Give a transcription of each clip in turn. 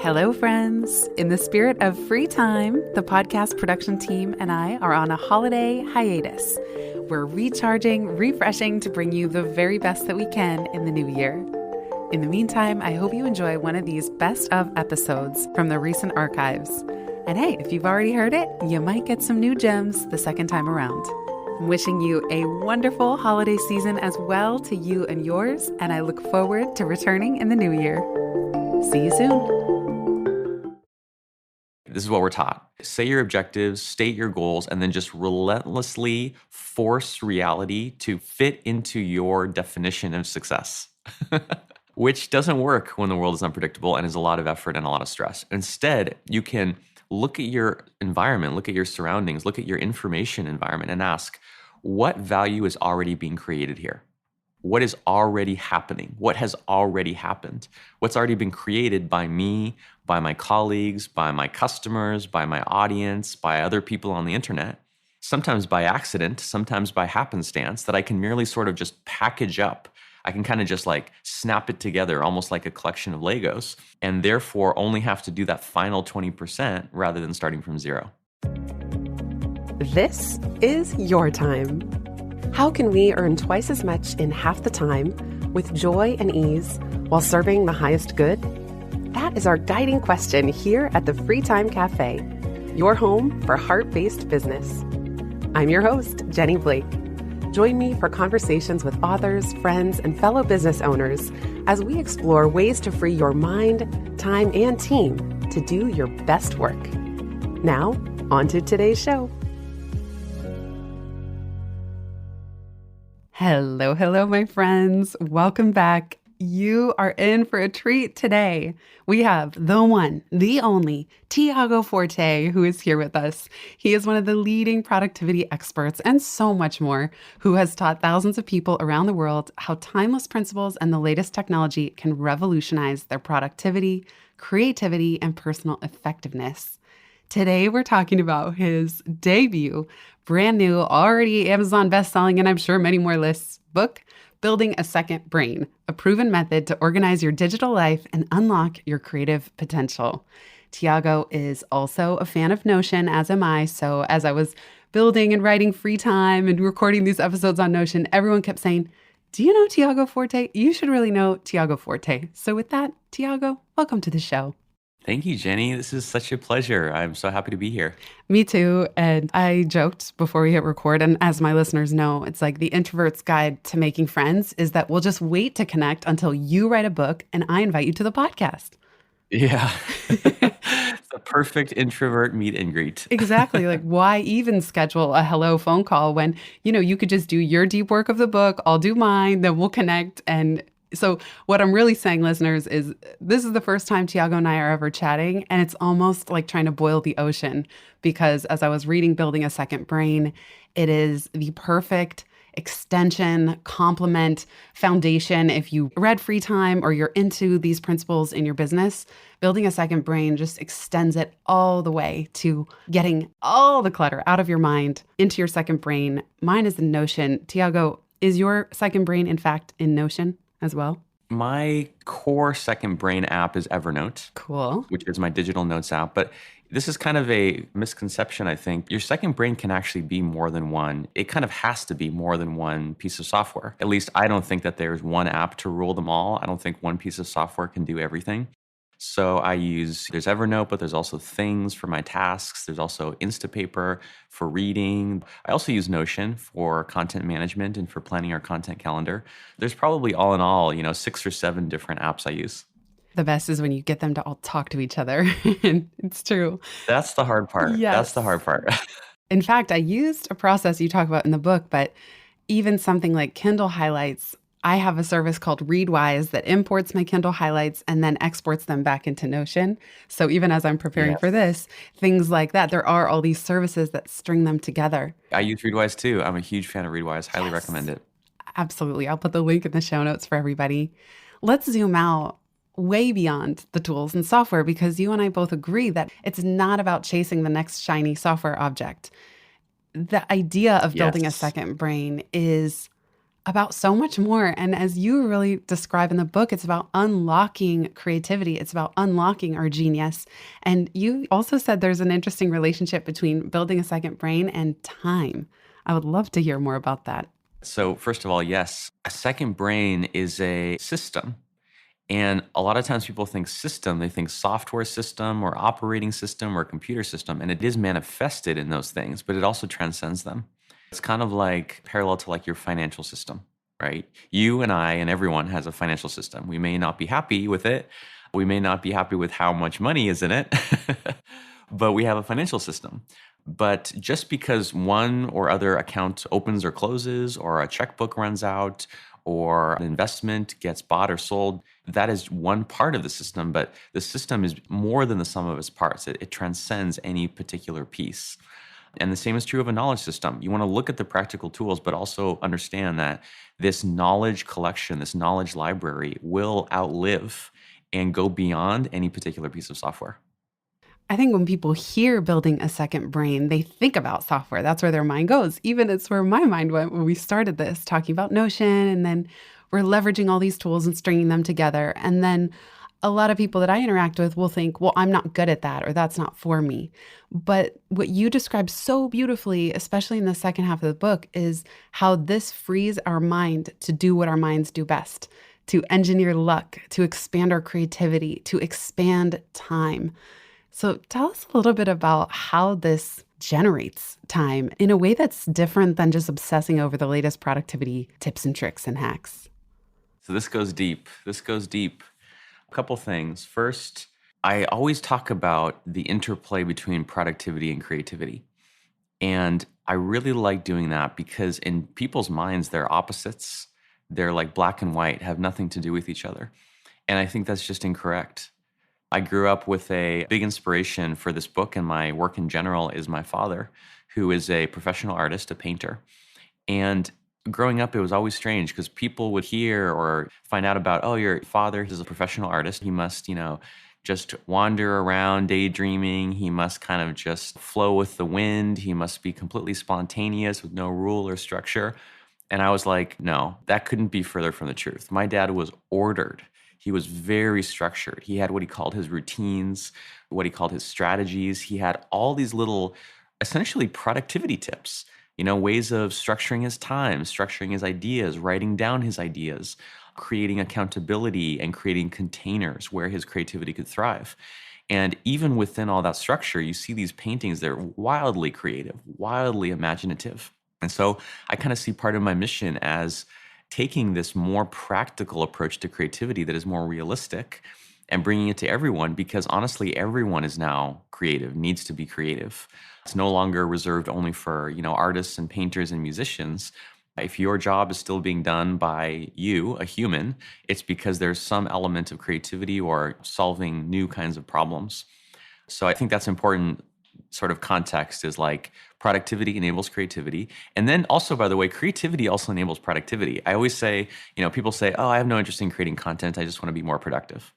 Hello, friends. In the spirit of free time, the podcast production team and I are on a holiday hiatus. We're recharging, refreshing to bring you the very best that we can in the new year. In the meantime, I hope you enjoy one of these best of episodes from the recent archives. And hey, if you've already heard it, you might get some new gems the second time around. I'm wishing you a wonderful holiday season as well to you and yours, and I look forward to returning in the new year. See you soon. This is what we're taught. Say your objectives, state your goals, and then just relentlessly force reality to fit into your definition of success, which doesn't work when the world is unpredictable and is a lot of effort and a lot of stress. Instead, you can look at your environment, look at your surroundings, look at your information environment and ask, what value is already being created here? What is already happening? What has already happened? What's already been created by me, by my colleagues, by my customers, by my audience, by other people on the internet, sometimes by accident, sometimes by happenstance, that I can merely sort of just package up. I can kind of just like snap it together, almost like a collection of Legos, and therefore only have to do that final 20% rather than starting from zero. This is your time. How can we earn twice as much in half the time with joy and ease while serving the highest good? That is our guiding question here at the Free Time Cafe, your home for heart-based business. I'm your host, Jenny Blake. Join me for conversations with authors, friends, and fellow business owners as we explore ways to free your mind, time, and team to do your best work. Now, on to today's show. Hello, my friends. Welcome back. You are in for a treat today. We have the one, the only, Tiago Forte, who is here with us. He is one of the leading productivity experts and so much more, who has taught thousands of people around the world how timeless principles and the latest technology can revolutionize their productivity, creativity, and personal effectiveness. Today, we're talking about his debut, brand new, already Amazon bestselling, and I'm sure many more lists, book, Building a Second Brain, a proven method to organize your digital life and unlock your creative potential. Tiago is also a fan of Notion, as am I. So as I was building and writing free time and recording these episodes on Notion, everyone kept saying, do you know Tiago Forte? You should really know Tiago Forte. So with that, Tiago, welcome to the show. Thank you, Jenny. This is such a pleasure. I'm so happy to be here. Me too. And I joked before we hit record, and as my listeners know, it's like the introvert's guide to making friends is that we'll just wait to connect until you write a book and I invite you to the podcast. Yeah. It's a perfect introvert meet and greet. Exactly. Like, why even schedule a hello phone call when, you could just do your deep work of the book, I'll do mine, then we'll connect. And so what I'm really saying, listeners, is this is the first time Tiago and I are ever chatting, and it's almost like trying to boil the ocean, because as I was reading Building a Second Brain, it is the perfect extension, complement, foundation. If you read Free Time or you're into these principles in your business, Building a Second Brain just extends it all the way to getting all the clutter out of your mind into your second brain. Mine is in Notion. Tiago, is your second brain, in fact, in Notion as well? My core second brain app is Evernote. Cool. Which is my digital notes app. But this is kind of a misconception, I think. Your second brain can actually be more than one. It kind of has to be more than one piece of software. At least I don't think that there's one app to rule them all. I don't think one piece of software can do everything. So there's Evernote, but there's also Things for my tasks. There's also Instapaper for reading. I also use Notion for content management and for planning our content calendar. There's probably all in all, 6 or 7 different apps I use. The best is when you get them to all talk to each other. And it's true. That's the hard part. Yes. That's the hard part. In fact, I used a process you talk about in the book, but even something like Kindle highlights, I have a service called Readwise that imports my Kindle highlights and then exports them back into Notion. So even as I'm preparing for this, things like that, there are all these services that string them together. I use Readwise too. I'm a huge fan of Readwise. Highly recommend it. Absolutely. I'll put the link in the show notes for everybody. Let's zoom out way beyond the tools and software, because you and I both agree that it's not about chasing the next shiny software object. The idea of building a second brain is About so much more. And as you really describe in the book, it's about unlocking creativity. It's about unlocking our genius. And you also said there's an interesting relationship between building a second brain and time. I would love to hear more about that. So, first of all, yes, a second brain is a system. And a lot of times people think system, they think software system or operating system or computer system, and it is manifested in those things, but it also transcends them. It's kind of like parallel to like your financial system, right? You and I and everyone has a financial system. We may not be happy with it. We may not be happy with how much money is in it, but we have a financial system. But just because one or other account opens or closes, or a checkbook runs out, or an investment gets bought or sold, that is one part of the system. But the system is more than the sum of its parts. It transcends any particular piece. And the same is true of a knowledge system. You want to look at the practical tools, but also understand that this knowledge collection, this knowledge library will outlive and go beyond any particular piece of software. I think when people hear building a second brain, they think about software. That's where their mind goes. Even it's where my mind went when we started this, talking about Notion, and then we're leveraging all these tools and stringing them together. And then a lot of people that I interact with will think, well, I'm not good at that, or that's not for me. But what you describe so beautifully, especially in the second half of the book, is how this frees our mind to do what our minds do best, to engineer luck, to expand our creativity, to expand time. So tell us a little bit about how this generates time in a way that's different than just obsessing over the latest productivity tips and tricks and hacks. So this goes deep. This goes deep. A couple things. First, I always talk about the interplay between productivity and creativity. And I really like doing that because in people's minds, they're opposites. They're like black and white, have nothing to do with each other. And I think that's just incorrect. I grew up with a big inspiration for this book and my work in general is my father, who is a professional artist, a painter. And growing up, it was always strange because people would hear or find out about, oh, your father is a professional artist. He must, just wander around daydreaming. He must kind of just flow with the wind. He must be completely spontaneous with no rule or structure. And I was like, no, that couldn't be further from the truth. My dad was ordered. He was very structured. He had what he called his routines, what he called his strategies. He had all these little, essentially productivity tips, ways of structuring his time, structuring his ideas, writing down his ideas, creating accountability and creating containers where his creativity could thrive. And even within all that structure, you see these paintings that are wildly creative, wildly imaginative. And so I kind of see part of my mission as taking this more practical approach to creativity that is more realistic and bringing it to everyone, because honestly, everyone is now creative, needs to be creative. It's no longer reserved only for, artists and painters and musicians. If your job is still being done by you, a human, it's because there's some element of creativity or solving new kinds of problems. So I think that's important sort of context is like productivity enables creativity. And then also, by the way, creativity also enables productivity. I always say, people say, oh, I have no interest in creating content. I just want to be more productive.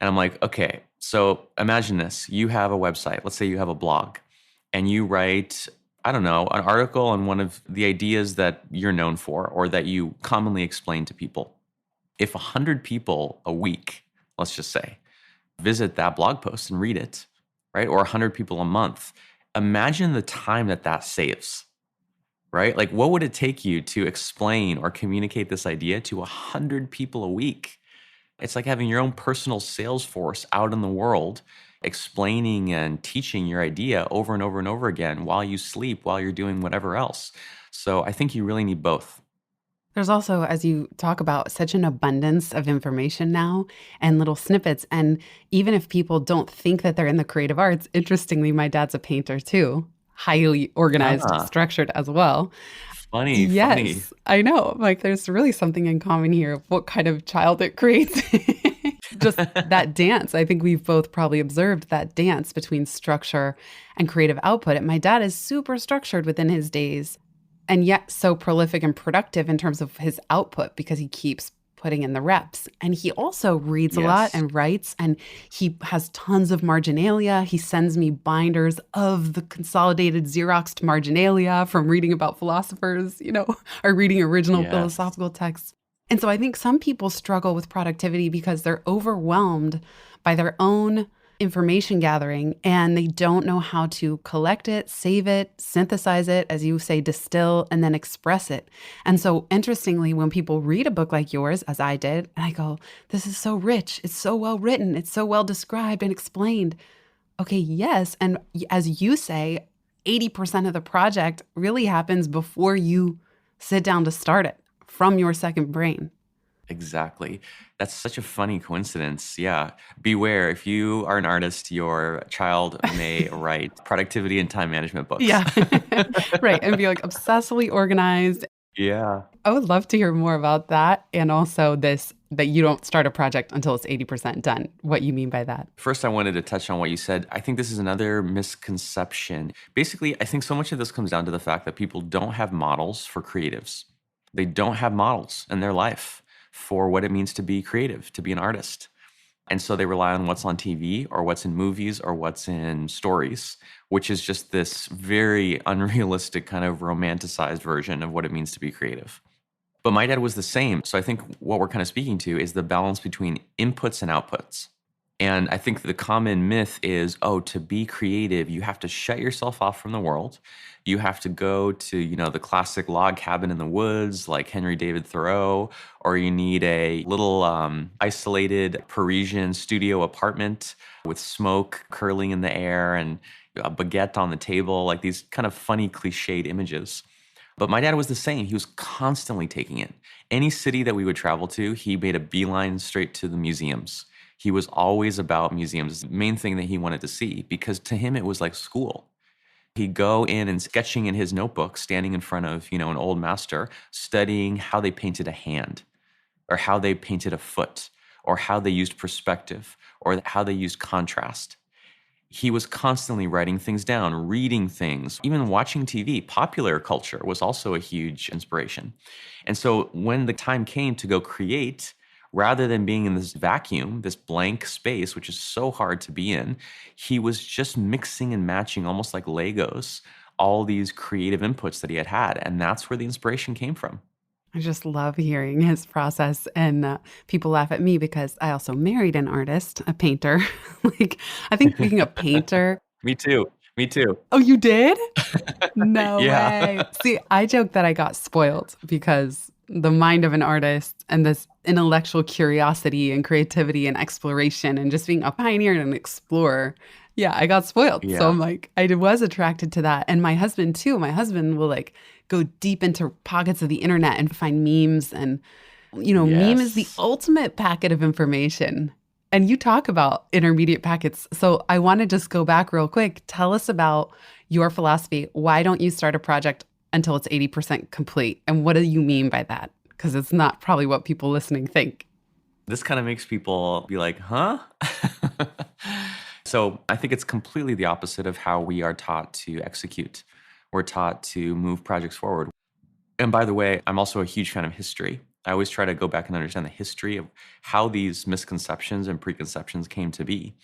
And I'm like, okay, so imagine this. You have a website. Let's say you have a blog and you write, I don't know, an article on one of the ideas that you're known for or that you commonly explain to people. If 100 people a week, let's just say, visit that blog post and read it, right? Or 100 people a month. Imagine the time that saves, right? Like what would it take you to explain or communicate this idea to 100 people a week? It's like having your own personal sales force out in the world, explaining and teaching your idea over and over and over again while you sleep, while you're doing whatever else. So I think you really need both. There's also, as you talk about, such an abundance of information now and little snippets. And even if people don't think that they're in the creative arts, interestingly, my dad's a painter too, highly organized, structured as well. Funny. Yes, I know. Like there's really something in common here of what kind of child it creates. Just that dance. I think we've both probably observed that dance between structure and creative output. And my dad is super structured within his days, and yet so prolific and productive in terms of his output because he keeps putting in the reps. And he also reads a lot Yes. and writes, and he has tons of marginalia. He sends me binders of the consolidated Xeroxed marginalia from reading about philosophers, or reading original Yes. philosophical texts. And so I think some people struggle with productivity because they're overwhelmed by their own information gathering and they don't know how to collect it, save it, synthesize it, as you say, distill, and then express it. And so interestingly, when people read a book like yours, as I did, and I go, this is so rich, it's so well written, it's so well described and explained. Okay, yes. And as you say, 80% of the project really happens before you sit down to start it from your second brain. Exactly. That's such a funny coincidence. Yeah. Beware, if you are an artist, your child may write productivity and time management books. Yeah. Right. And be like obsessively organized. Yeah. I would love to hear more about that. And also this, that you don't start a project until it's 80% done. What you mean by that? First, I wanted to touch on what you said. I think this is another misconception. Basically, I think so much of this comes down to the fact that people don't have models for creatives. They don't have models in their life for what it means to be creative, to be an artist. And so they rely on what's on TV or what's in movies or what's in stories, which is just this very unrealistic kind of romanticized version of what it means to be creative. But my dad was the same. So I think what we're kind of speaking to is the balance between inputs and outputs. And I think the common myth is, oh, to be creative, you have to shut yourself off from the world. You have to go to, the classic log cabin in the woods like Henry David Thoreau, or you need a little isolated Parisian studio apartment with smoke curling in the air and a baguette on the table, like these kind of funny cliched images. But my dad was the same. He was constantly taking it. Any city that we would travel to, he made a beeline straight to the museums. He was always about museums. The main thing that he wanted to see, because to him it was like school. He'd go in and sketching in his notebook, standing in front of, an old master, studying how they painted a hand, or how they painted a foot, or how they used perspective, or how they used contrast. He was constantly writing things down, reading things, even watching TV. Popular culture was also a huge inspiration. And so when the time came to go create, rather than being in this vacuum, this blank space, which is so hard to be in, he was just mixing and matching almost like Legos, all these creative inputs that he had. And that's where the inspiration came from. I just love hearing his process. And people laugh at me because I also married an artist, a painter. I think being a painter. Me too. Me too. Oh, you did? No Yeah. way. See, I joke that I got spoiled because the mind of an artist and this intellectual curiosity and creativity and exploration and just being a pioneer and an explorer. Yeah, I got spoiled. Yeah. So I'm like, I was attracted to that. And my husband too. My husband will go deep into pockets of the internet and find memes. And, meme is the Yes. ultimate packet of information. And you talk about intermediate packets. So I want to just go back real quick. Tell us about your philosophy. Why don't you start a project until it's 80% complete? And what do you mean by that? Because it's not probably what people listening think. This kind of makes people be like, huh? So I think it's completely the opposite of how we are taught to execute. We're taught to move projects forward. And by the way, I'm also a huge fan of history. I always try to go back and understand the history of how these misconceptions and preconceptions came to be.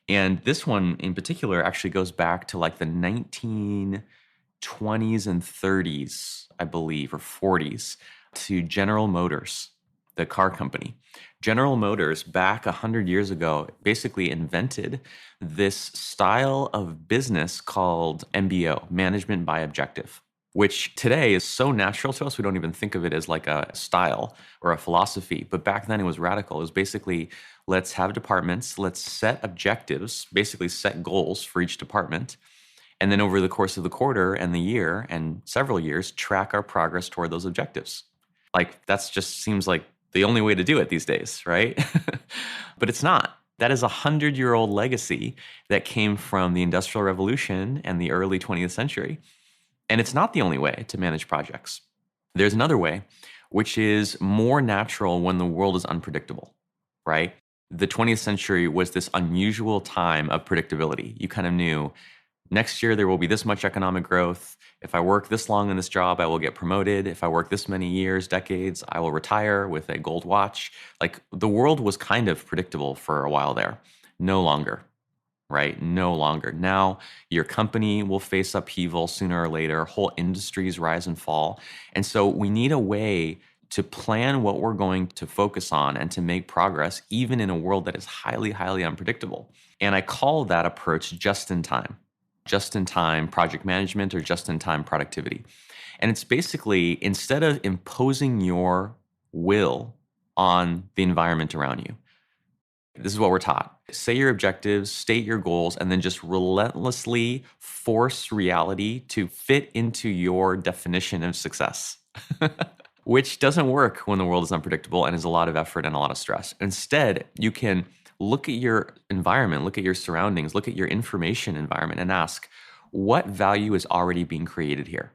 And this one in particular actually goes back to like the 1920s and 30s, I believe, or 40s, to General Motors, the car company. General Motors, back 100 years ago, basically invented this style of business called MBO, management by objective, which today is so natural to us, we don't even think of it as like a style or a philosophy. But back then it was radical. It was basically, let's have departments, let's set objectives, basically set goals for each department. And then over the course of the quarter and the year and several years, track our progress toward those objectives. Like that's just seems like the only way to do it these days, right? But it's not. That is a 100-year-old legacy that came from the Industrial Revolution and the early 20th century. And it's not the only way to manage projects. There's another way, which is more natural when the world is unpredictable, right? The 20th century was this unusual time of predictability. You kind of knew Next year, there will be this much economic growth. If I work this long in this job, I will get promoted. If I work this many years, decades, I will retire with a gold watch. Like the world was kind of predictable for a while there. No longer, right? No longer. Now your company will face upheaval sooner or later. Whole industries rise and fall. And so we need a way to plan what we're going to focus on and to make progress, even in a world that is highly, highly unpredictable. And I call that approach just in time project management or just in time productivity. And it's basically instead of imposing your will on the environment around you, this is what we're taught. Say your objectives, state your goals, and then just relentlessly force reality to fit into your definition of success, which doesn't work when the world is unpredictable and is a lot of effort and a lot of stress. Instead, you can look at your environment, look at your surroundings, look at your information environment and ask, what value is already being created here?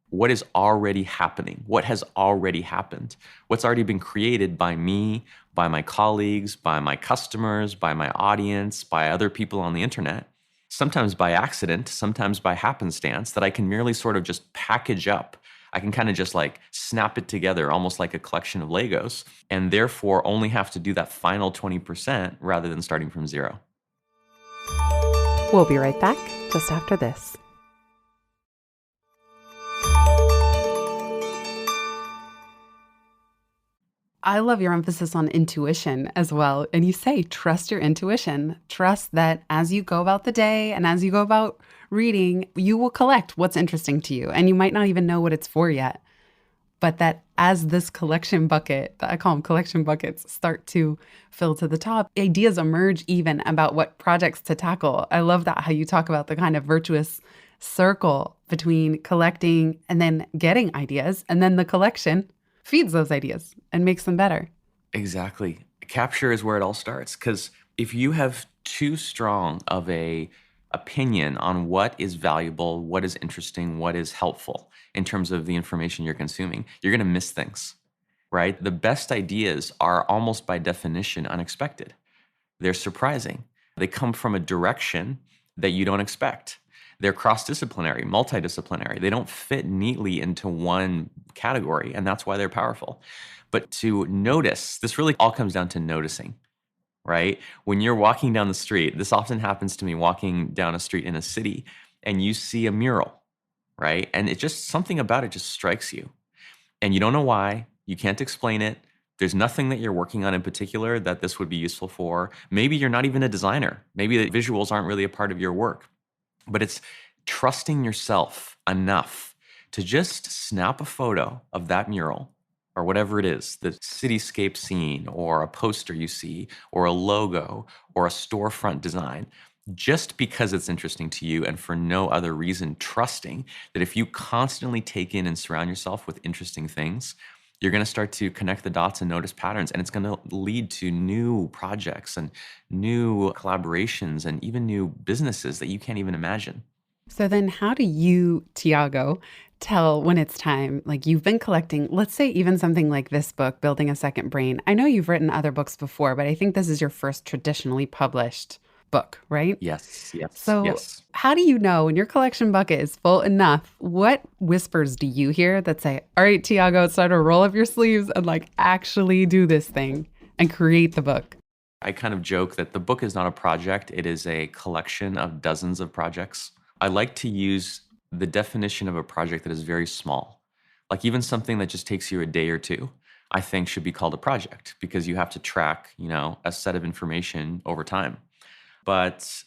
What is already happening? What has already happened? What's already been created by me, by my colleagues, by my customers, by my audience, by other people on the internet, sometimes by accident, sometimes by happenstance, that I can merely sort of just package up. I can kind of just like snap it together, almost like a collection of Legos, and therefore only have to do that final 20% rather than starting from zero. We'll be right back just after this. I love your emphasis on intuition as well. And you say, trust your intuition. Trust that as you go about the day and as you go about reading, you will collect what's interesting to you. And you might not even know what it's for yet. But that as this collection bucket, I call them collection buckets, start to fill to the top, ideas emerge even about what projects to tackle. I love that how you talk about the kind of virtuous circle between collecting and then getting ideas, and then the collection feeds those ideas and makes them better. Exactly. Capture is where it all starts. Because if you have too strong of a opinion on what is valuable, what is interesting, what is helpful in terms of the information you're consuming, you're going to miss things, right? The best ideas are almost by definition unexpected. They're surprising. They come from a direction that you don't expect. They're cross-disciplinary, multidisciplinary. They don't fit neatly into one category, and that's why they're powerful. But to notice, this really all comes down to noticing, right? When you're walking down the street, this often happens to me walking down a street in a city, and you see a mural, right? And it just, something about it just strikes you. And you don't know why, you can't explain it. There's nothing that you're working on in particular that this would be useful for. Maybe you're not even a designer. Maybe the visuals aren't really a part of your work. But it's trusting yourself enough to just snap a photo of that mural or whatever it is, the cityscape scene or a poster you see or a logo or a storefront design, just because it's interesting to you and for no other reason, trusting that if you constantly take in and surround yourself with interesting things, you're going to start to connect the dots and notice patterns, and it's going to lead to new projects and new collaborations and even new businesses that you can't even imagine. So then how do you, Tiago, tell when it's time? Like you've been collecting, let's say even something like this book, Building a Second Brain. I know you've written other books before, but I think this is your first traditionally published book, right? Yes. So how do you know when your collection bucket is full enough? What whispers do you hear that say, all right, Tiago, it's time to roll up your sleeves and like actually do this thing and create the book? I kind of joke that the book is not a project. It is a collection of dozens of projects. I like to use the definition of a project that is very small. Like even something that just takes you a day or two, I think should be called a project because you have to track, a set of information over time. But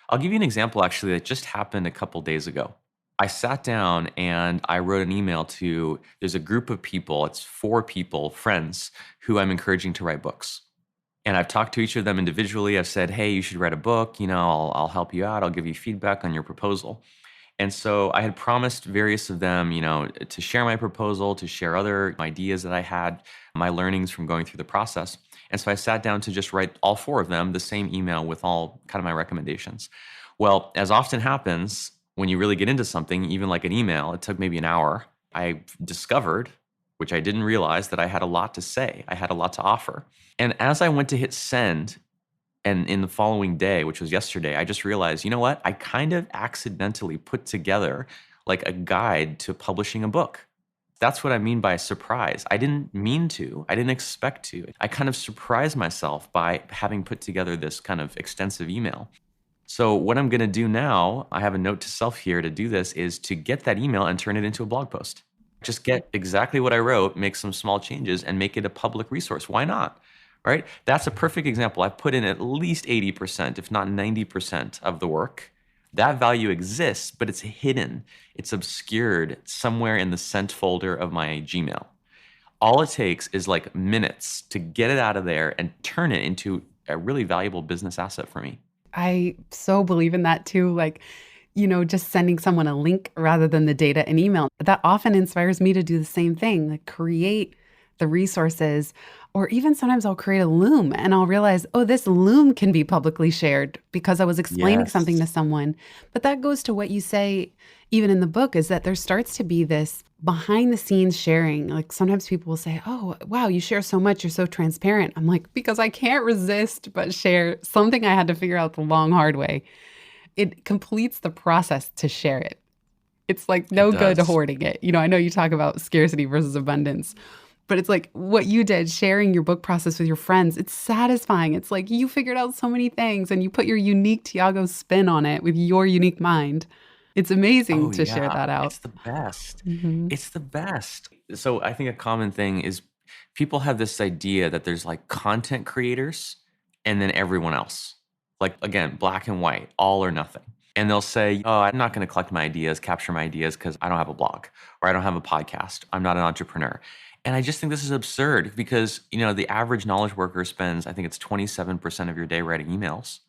I'll give you an example actually that just happened a couple days ago. I sat down and I wrote an email there's a group of people, it's 4 people, friends, who I'm encouraging to write books. And I've talked to each of them individually. I've said, hey, you should write a book. I'll help you out. I'll give you feedback on your proposal. And so I had promised various of them, to share my proposal, to share other ideas that I had, my learnings from going through the process. And so I sat down to just write all 4 of them the same email with all kind of my recommendations. Well, as often happens, when you really get into something, even like an email, it took maybe an hour. I discovered, which I didn't realize, that I had a lot to say. I had a lot to offer. And as I went to hit send, And in the following day, which was yesterday, I just realized, you know what? I kind of accidentally put together like a guide to publishing a book. That's what I mean by surprise. I didn't mean to. I didn't expect to. I kind of surprised myself by having put together this kind of extensive email. So what I'm going to do now, I have a note to self here to do this, is to get that email and turn it into a blog post. Just get exactly what I wrote, make some small changes, and make it a public resource. Why not? Right? That's a perfect example. I've put in at least 80%, if not 90% of the work. That value exists, but it's hidden. It's obscured somewhere in the sent folder of my Gmail. All it takes is like minutes to get it out of there and turn it into a really valuable business asset for me. I so believe in that too. Like, just sending someone a link rather than the data in email. That often inspires me to do the same thing, like create the resources, or even sometimes I'll create a loom and I'll realize, oh, this loom can be publicly shared because I was explaining something to someone. But that goes to what you say, even in the book, is that there starts to be this behind the scenes sharing. Like sometimes people will say, oh, wow, you share so much. You're so transparent. I'm like, because I can't resist but share something I had to figure out the long, hard way. It completes the process to share it. It's like no good hoarding it. I know you talk about scarcity versus abundance, but it's like what you did, sharing your book process with your friends. It's satisfying. It's like you figured out so many things and you put your unique Tiago spin on it with your unique mind. It's amazing to share that out. It's the best. It's the best. So I think a common thing is people have this idea that there's like content creators and then everyone else. Like, again, black and white, all or nothing. And they'll say, oh, I'm not going to collect my ideas, capture my ideas because I don't have a blog or I don't have a podcast. I'm not an entrepreneur. And I just think this is absurd because, the average knowledge worker spends, I think it's 27% of your day writing emails.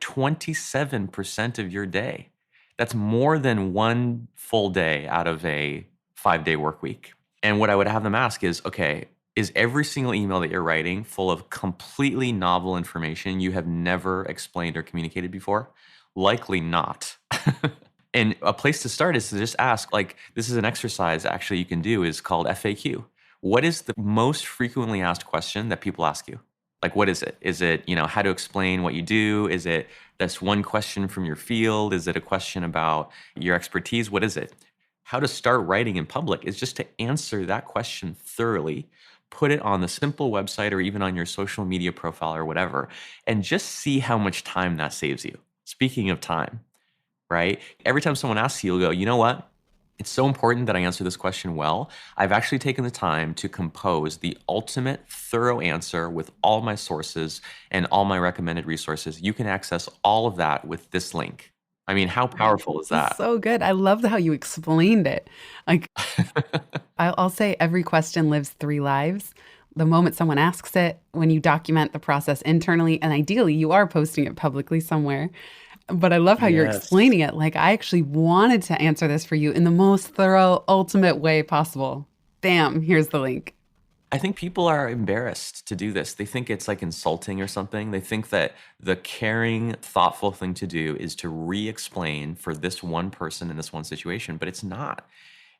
27% of your day. That's more than one full day out of a 5-day work week. And what I would have them ask is, okay, is every single email that you're writing full of completely novel information you have never explained or communicated before? Likely not. And a place to start is to just ask, like, this is an exercise actually you can do, is called FAQ. What is the most frequently asked question that people ask you? Like, what is it? Is it, how to explain what you do? Is it that's one question from your field? Is it a question about your expertise? What is it? How to start writing in public is just to answer that question thoroughly, put it on the simple website or even on your social media profile or whatever, and just see how much time that saves you. Speaking of time, right? Every time someone asks you, you'll go, you know what? It's so important that I answer this question well. I've actually taken the time to compose the ultimate thorough answer with all my sources and all my recommended resources. You can access all of that with this link. I mean, how powerful is that? So good. I love how you explained it. Like, I'll say every question lives 3 lives. The moment someone asks it, when you document the process internally, and ideally you are posting it publicly somewhere. But I love how you're explaining it. Like, I actually wanted to answer this for you in the most thorough, ultimate way possible. Bam, here's the link. I think people are embarrassed to do this. They think it's like insulting or something. They think that the caring, thoughtful thing to do is to re-explain for this one person in this one situation, but it's not.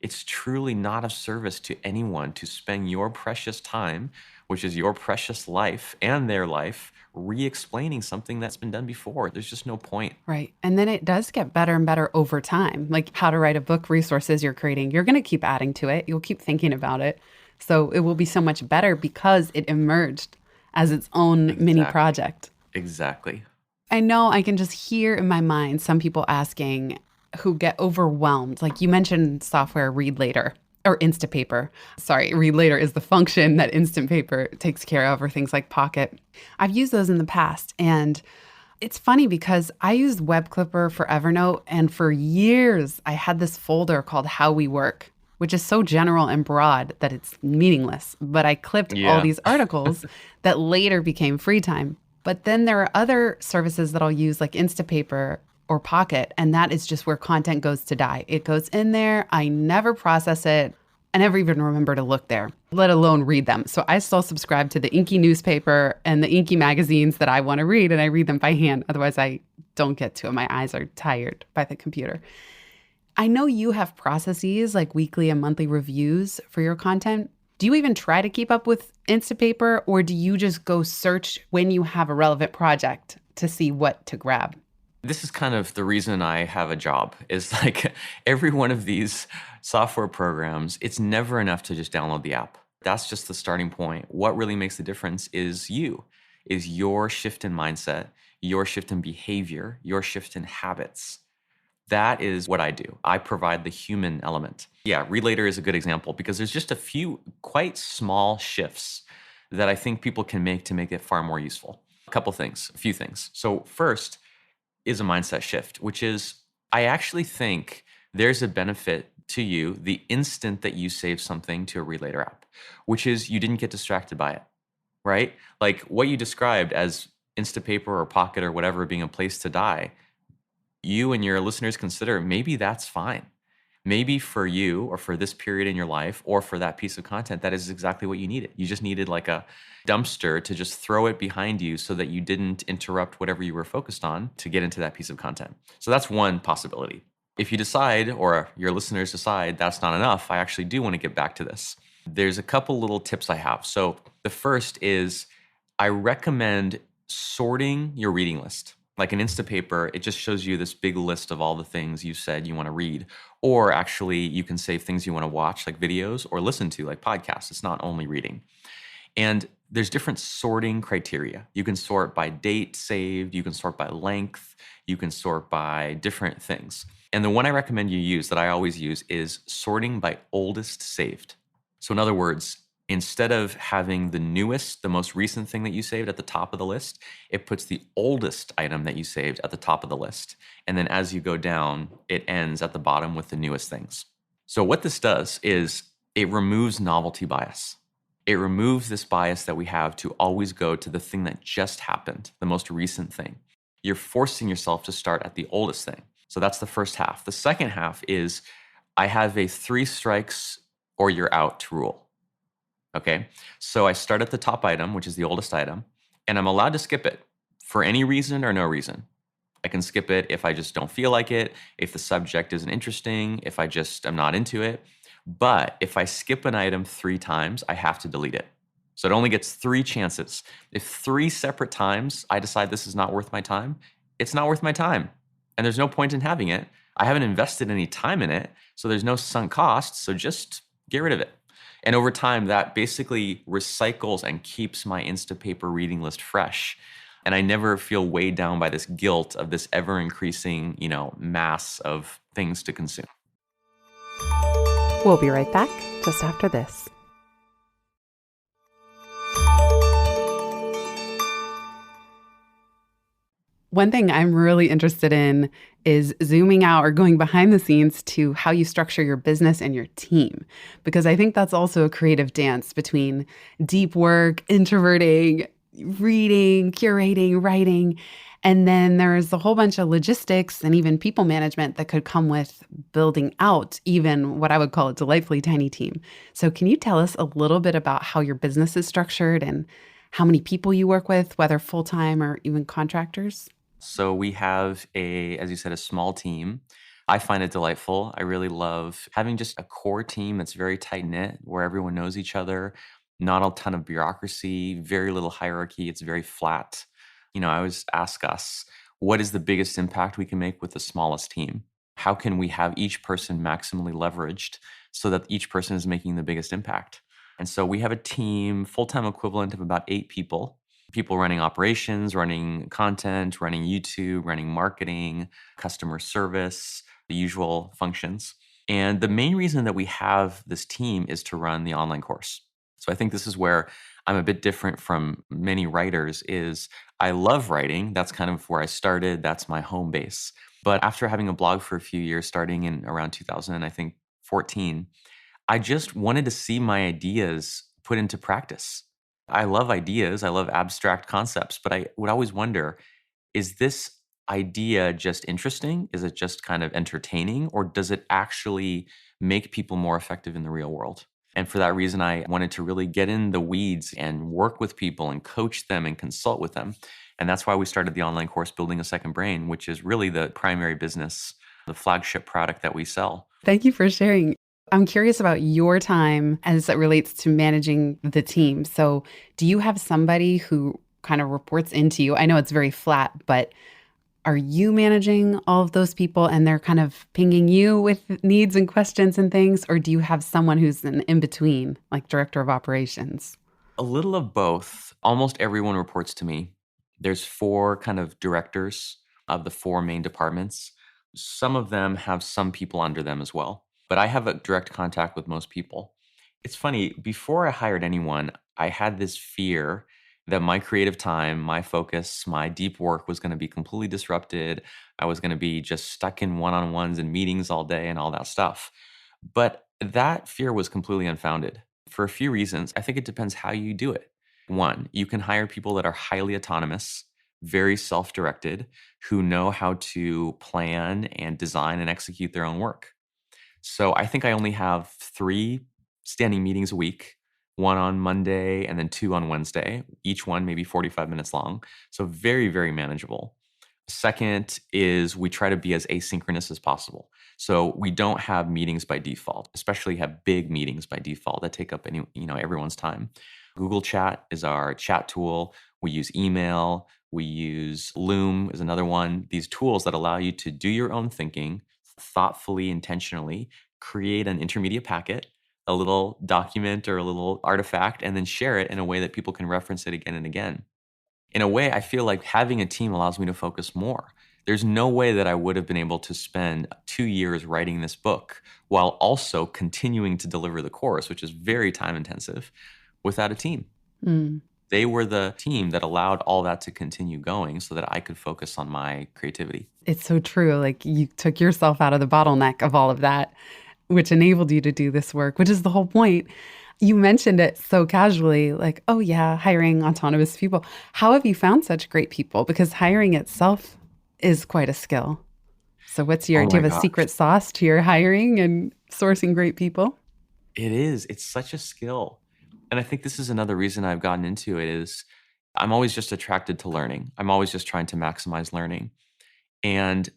It's truly not of service to anyone to spend your precious time, which is your precious life and their life, re-explaining something that's been done before. There's just no point. Right. And then it does get better and better over time. Like how to write a book, resources you're creating. You're going to keep adding to it. You'll keep thinking about it. So it will be so much better because it emerged as its own mini project. Exactly. I know I can just hear in my mind some people asking who get overwhelmed. Like you mentioned software Read Later or Instapaper. Sorry, Read Later is the function that Instapaper takes care of, or things like Pocket. I've used those in the past. And it's funny because I used Web Clipper for Evernote. And for years, I had this folder called How We Work, which is so general and broad that it's meaningless. But I clipped all these articles that later became free time. But then there are other services that I'll use like Instapaper or Pocket, and that is just where content goes to die. It goes in there. I never process it. I never even remember to look there, let alone read them. So I still subscribe to the inky newspaper and the inky magazines that I want to read, and I read them by hand. Otherwise, I don't get to it. My eyes are tired by the computer. I know you have processes like weekly and monthly reviews for your content. Do you even try to keep up with Instapaper, or do you just go search when you have a relevant project to see what to grab? This is kind of the reason I have a job is like every one of these software programs, it's never enough to just download the app. That's just the starting point. What really makes the difference is your shift in mindset, your shift in behavior, your shift in habits. That is what I do. I provide the human element. Yeah, Relater is a good example because there's just a few quite small shifts that I think people can make to make it far more useful. A few things. So first is a mindset shift, which is I actually think there's a benefit to you the instant that you save something to a Relater app, which is you didn't get distracted by it, right? Like what you described as Instapaper or Pocket or whatever being a place to die, you and your listeners consider maybe that's fine. Maybe for you or for this period in your life or for that piece of content, that is exactly what you needed. You just needed like a dumpster to just throw it behind you so that you didn't interrupt whatever you were focused on to get into that piece of content. So that's one possibility. If you decide or your listeners decide that's not enough, I actually do want to get back to this. There's a couple little tips I have. So the first is I recommend sorting your reading list. Like an Instapaper, it just shows you this big list of all the things you said you want to read. Or actually, you can save things you want to watch, like videos, or listen to, like podcasts. It's not only reading. And there's different sorting criteria. You can sort by date saved, you can sort by length, you can sort by different things. And the one I recommend you use that I always use is sorting by oldest saved. So in other words, instead of having the newest, the most recent thing that you saved at the top of the list, it puts the oldest item that you saved at the top of the list. And then as you go down, it ends at the bottom with the newest things. So what this does is it removes novelty bias. It removes this bias that we have to always go to the thing that just happened, the most recent thing. You're forcing yourself to start at the oldest thing. So that's the first half. The second half is I have a 3 strikes or you're out rule. Okay, so I start at the top item, which is the oldest item, and I'm allowed to skip it for any reason or no reason. I can skip it if I just don't feel like it, if the subject isn't interesting, if I just am not into it. But if I skip an item 3 times, I have to delete it. So it only gets 3 chances. If 3 separate times I decide this is not worth my time, it's not worth my time. And there's no point in having it. I haven't invested any time in it, so there's no sunk costs, so just get rid of it. And over time, that basically recycles and keeps my Instapaper reading list fresh. And I never feel weighed down by this guilt of this ever increasing, mass of things to consume. We'll be right back just after this. One thing I'm really interested in is zooming out or going behind the scenes to how you structure your business and your team, because I think that's also a creative dance between deep work, introverting, reading, curating, writing, and then there's a whole bunch of logistics and even people management that could come with building out even what I would call a delightfully tiny team. So can you tell us a little bit about how your business is structured and how many people you work with, whether full-time or even contractors? So we have as you said, a small team. I find it delightful. I really love having just a core team that's very tight knit, where everyone knows each other, not a ton of bureaucracy, very little hierarchy. It's very flat. I always ask us, what is the biggest impact we can make with the smallest team? How can we have each person maximally leveraged so that each person is making the biggest impact? And so we have a team, full-time equivalent of about 8 people. People running operations, running content, running YouTube, running marketing, customer service, the usual functions. And the main reason that we have this team is to run the online course. So I think this is where I'm a bit different from many writers is I love writing. That's kind of where I started. That's my home base. But after having a blog for a few years, starting in around 2014, I just wanted to see my ideas put into practice. I love ideas. I love abstract concepts, but I would always wonder, is this idea just interesting? Is it just kind of entertaining? Or does it actually make people more effective in the real world? And for that reason, I wanted to really get in the weeds and work with people and coach them and consult with them. And that's why we started the online course, Building a Second Brain, which is really the primary business, the flagship product that we sell. Thank you for sharing. I'm curious about your time as it relates to managing the team. So, do you have somebody who kind of reports into you? I know it's very flat, but are you managing all of those people and they're kind of pinging you with needs and questions and things? Or do you have someone who's an in between, like director of operations? A little of both. Almost everyone reports to me. There's four kind of directors of the four main departments. Some of them have some people under them as well, but I have a direct contact with most people. It's funny, before I hired anyone, I had this fear that my creative time, my focus, my deep work was going to be completely disrupted. I was going to be just stuck in one on ones and meetings all day and all that stuff. But that fear was completely unfounded for a few reasons. I think it depends how you do it. One, you can hire people that are highly autonomous, very self directed, who know how to plan and design and execute their own work. So I think I only have three standing meetings a week, one on Monday and then two on Wednesday, each one maybe 45 minutes long. So very, very manageable. Second is we try to be as asynchronous as possible. So we don't have meetings by default, especially have big meetings by default that take up everyone's time. Google Chat is our chat tool. We use email. We use Loom is another one. These tools that allow you to do your own thinking, thoughtfully, intentionally, create an intermediate packet, a little document or a little artifact, and then share it in a way that people can reference it again and again. In a way, I feel like having a team allows me to focus more. There's no way that I would have been able to spend 2 years writing this book while also continuing to deliver the course, which is very time intensive, without a team. Mm. They were the team that allowed all that to continue going so that I could focus on my creativity. It's so true. Like you took yourself out of the bottleneck of all of that, which enabled you to do this work, which is the whole point. You mentioned it so casually, like, oh, yeah, hiring autonomous people. How have you found such great people? Because hiring itself is quite a skill. So, Oh do my you have a gosh. secret sauce to your hiring and sourcing great people? It is. It's such a skill. And I think this is another reason I've gotten into it is I'm always just attracted to learning. I'm always just trying to maximize learning. And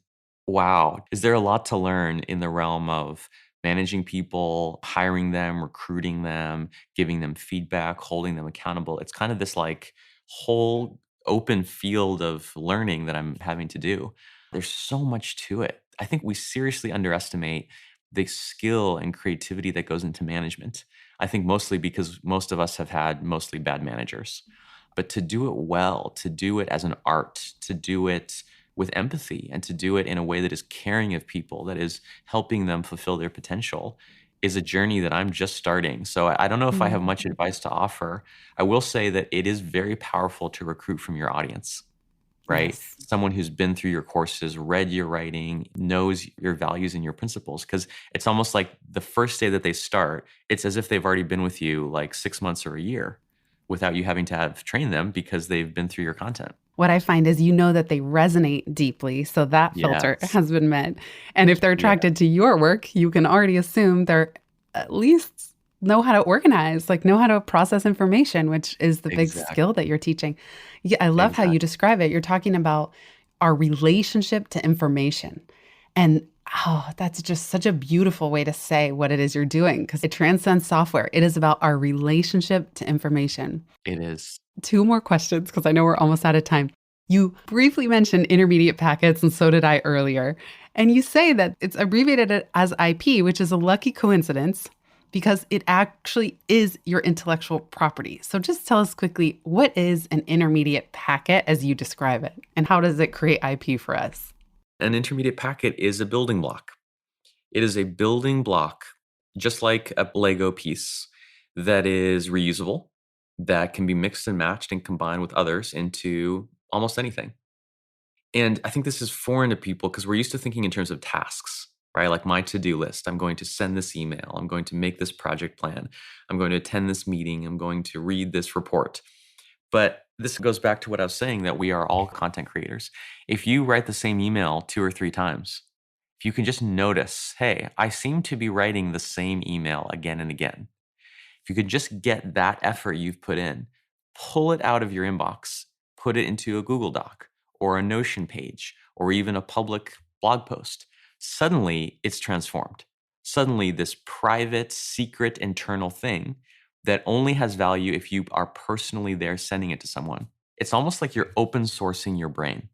wow, is there a lot to learn in the realm of managing people, hiring them, recruiting them, giving them feedback, holding them accountable? It's kind of this like whole open field of learning that I'm having to do. There's so much to it. I think we seriously underestimate the skill and creativity that goes into management. I think mostly because most of us have had mostly bad managers. But to do it well, to do it as an art, to do it with empathy and to do it in a way that is caring of people, that is helping them fulfill their potential, is a journey that I'm just starting. So I don't know if I have Mm. much advice to offer. I will say that it is very powerful to recruit from your audience, right? Yes. Someone who's been through your courses, read your writing, knows your values and your principles. Because it's almost like the first day that they start, it's as if they've already been with you like 6 months or a year without you having to have trained them because they've been through your content. What I find is you know that they resonate deeply. So that filter Yes. has been met. And if they're Yeah, attracted to your work, you can already assume they're at least know how to organize, like know how to process information, which is the big skill exactly. that you're teaching. Yeah, I love how you Exactly. describe it. You're talking about our relationship to information. And oh, that's just such a beautiful way to say what it is you're doing because it transcends software. It is about our relationship to information. It is. Two more questions because I know we're almost out of time. You briefly mentioned intermediate packets, and so did I earlier. And you say that it's abbreviated as IP, which is a lucky coincidence because it actually is your intellectual property. So just tell us quickly, what is an intermediate packet as you describe it? And how does it create IP for us? An intermediate packet is a building block. It is a building block, just like a Lego piece that is reusable, that can be mixed and matched and combined with others into almost anything. And I think this is foreign to people because we're used to thinking in terms of tasks, right? Like my to-do list. I'm going to send this email. I'm going to make this project plan. I'm going to attend this meeting. I'm going to read this report. But this goes back to what I was saying that we are all content creators. If you write the same email 2 or 3 times, if you can just notice, hey, I seem to be writing the same email again and again. If you could just get that effort you've put in, pull it out of your inbox, put it into a Google Doc or a Notion page or even a public blog post, suddenly it's transformed. suddenly this private, secret, internal thing that only has value if you are personally there sending it to someone. It's almost like you're open sourcing your brain.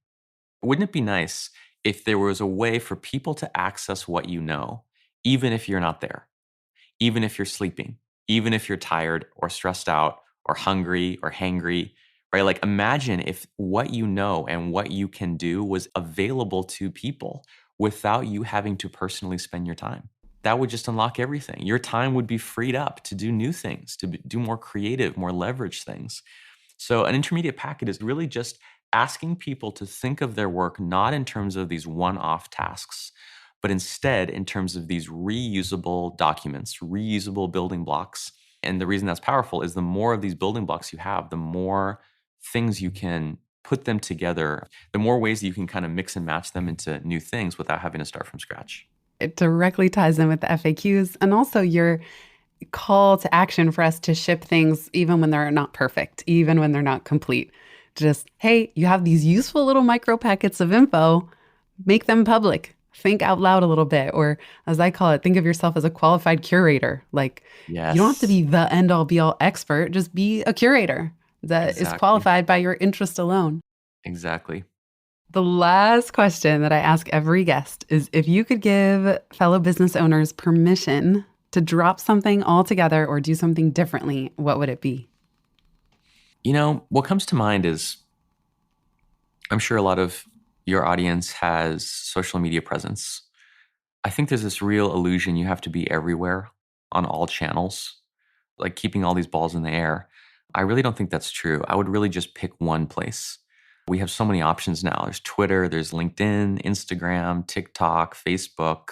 Wouldn't it be nice if there was a way for people to access what you know, even if you're not there, even if you're sleeping, even if you're tired or stressed out or hungry or hangry, right? Like imagine if what you know and what you can do was available to people without you having to personally spend your time. That would just unlock everything. Your time would be freed up to do new things, to do more creative, more leveraged things. So an intermediate packet is really just asking people to think of their work not in terms of these one-off tasks, but instead in terms of these reusable documents, reusable building blocks. And the reason that's powerful is the more of these building blocks you have, the more things you can put them together, the more ways that you can kind of mix and match them into new things without having to start from scratch. It directly ties in with the FAQs and also your call to action for us to ship things even when they're not perfect, even when they're not complete. Just, hey, you have these useful little micro packets of info, make them public. Think out loud a little bit. Or as I call it, think of yourself as a qualified curator. Like, Yes. You don't have to be the end all be all expert. Just be a curator that is qualified by your interest alone. Exactly. The last question that I ask every guest is if you could give fellow business owners permission to drop something altogether or do something differently, what would it be? You know, what comes to mind is I'm sure a lot of your audience has social media presence. I think there's this real illusion you have to be everywhere on all channels, like keeping all these balls in the air. I really don't think that's true. I would really just pick one place. We have so many options now. There's Twitter, there's LinkedIn, Instagram, TikTok, Facebook,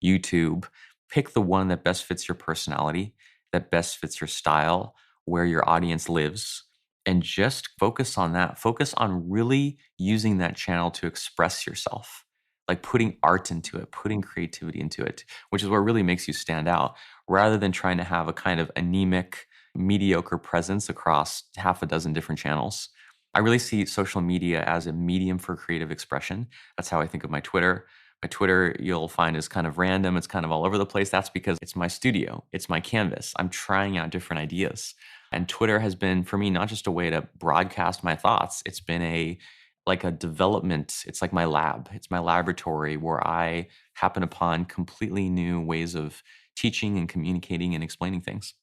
YouTube. Pick the one that best fits your personality, that best fits your style, where your audience lives, and just focus on that. Focus on really using that channel to express yourself, like putting art into it, putting creativity into it, which is what really makes you stand out, rather than trying to have a kind of anemic, mediocre presence across half a dozen different channels. I really see social media as a medium for creative expression. That's how I think of my Twitter. My Twitter, you'll find, is kind of random. It's kind of all over the place. That's because it's my studio. It's my canvas. I'm trying out different ideas. And Twitter has been, for me, not just a way to broadcast my thoughts. It's been like a development. It's like my lab. It's my laboratory where I happen upon completely new ways of teaching and communicating and explaining things.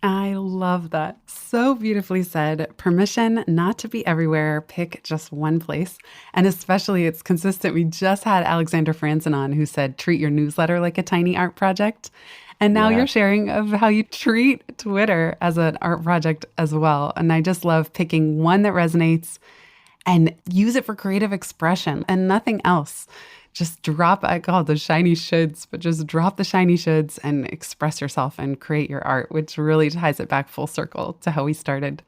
I love that. So beautifully said. Permission not to be everywhere. Pick just one place. And especially it's consistent. We just had Alexander Franzen on who said, treat your newsletter like a tiny art project. And now you're sharing of how you treat Twitter as an art project as well. And I just love picking one that resonates and use it for creative expression and nothing else. Just drop, I call it the shiny shoulds, but just drop the shiny shoulds and express yourself and create your art, which really ties it back full circle to how we started.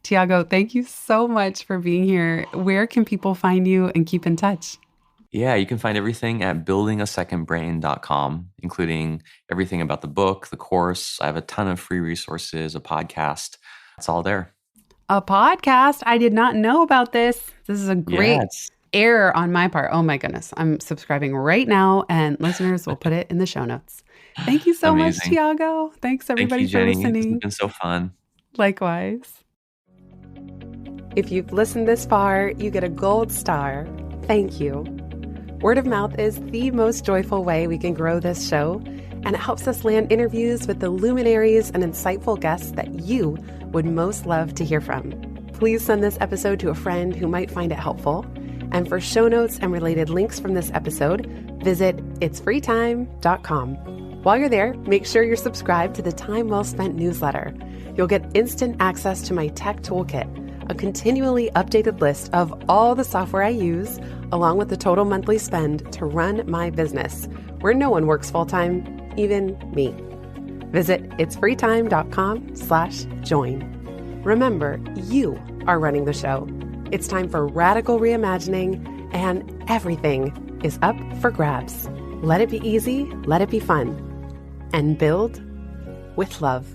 Tiago, thank you so much for being here. Where can people find you and keep in touch? Yeah, you can find everything at buildingasecondbrain.com, including everything about the book, the course. I have a ton of free resources, a podcast. It's all there. A podcast? I did not know about this. This is a great error on my part. Oh my goodness. I'm subscribing right now, and listeners will put it in the show notes. Thank you so much, Tiago. Thanks everybody for listening. It's been so fun. Likewise. If you've listened this far, you get a gold star. Thank you. Word of mouth is the most joyful way we can grow this show, and it helps us land interviews with the luminaries and insightful guests that you would most love to hear from. Please send this episode to a friend who might find it helpful. And for show notes and related links from this episode, visit itsfreetime.com. While you're there, make sure you're subscribed to the Time Well Spent newsletter. You'll get instant access to my tech toolkit, a continually updated list of all the software I use, along with the total monthly spend to run my business, where no one works full-time, even me. Visit itsfreetime.com/join. Remember, you are running the show. It's time for radical reimagining, and everything is up for grabs. Let it be easy, let it be fun, and build with love.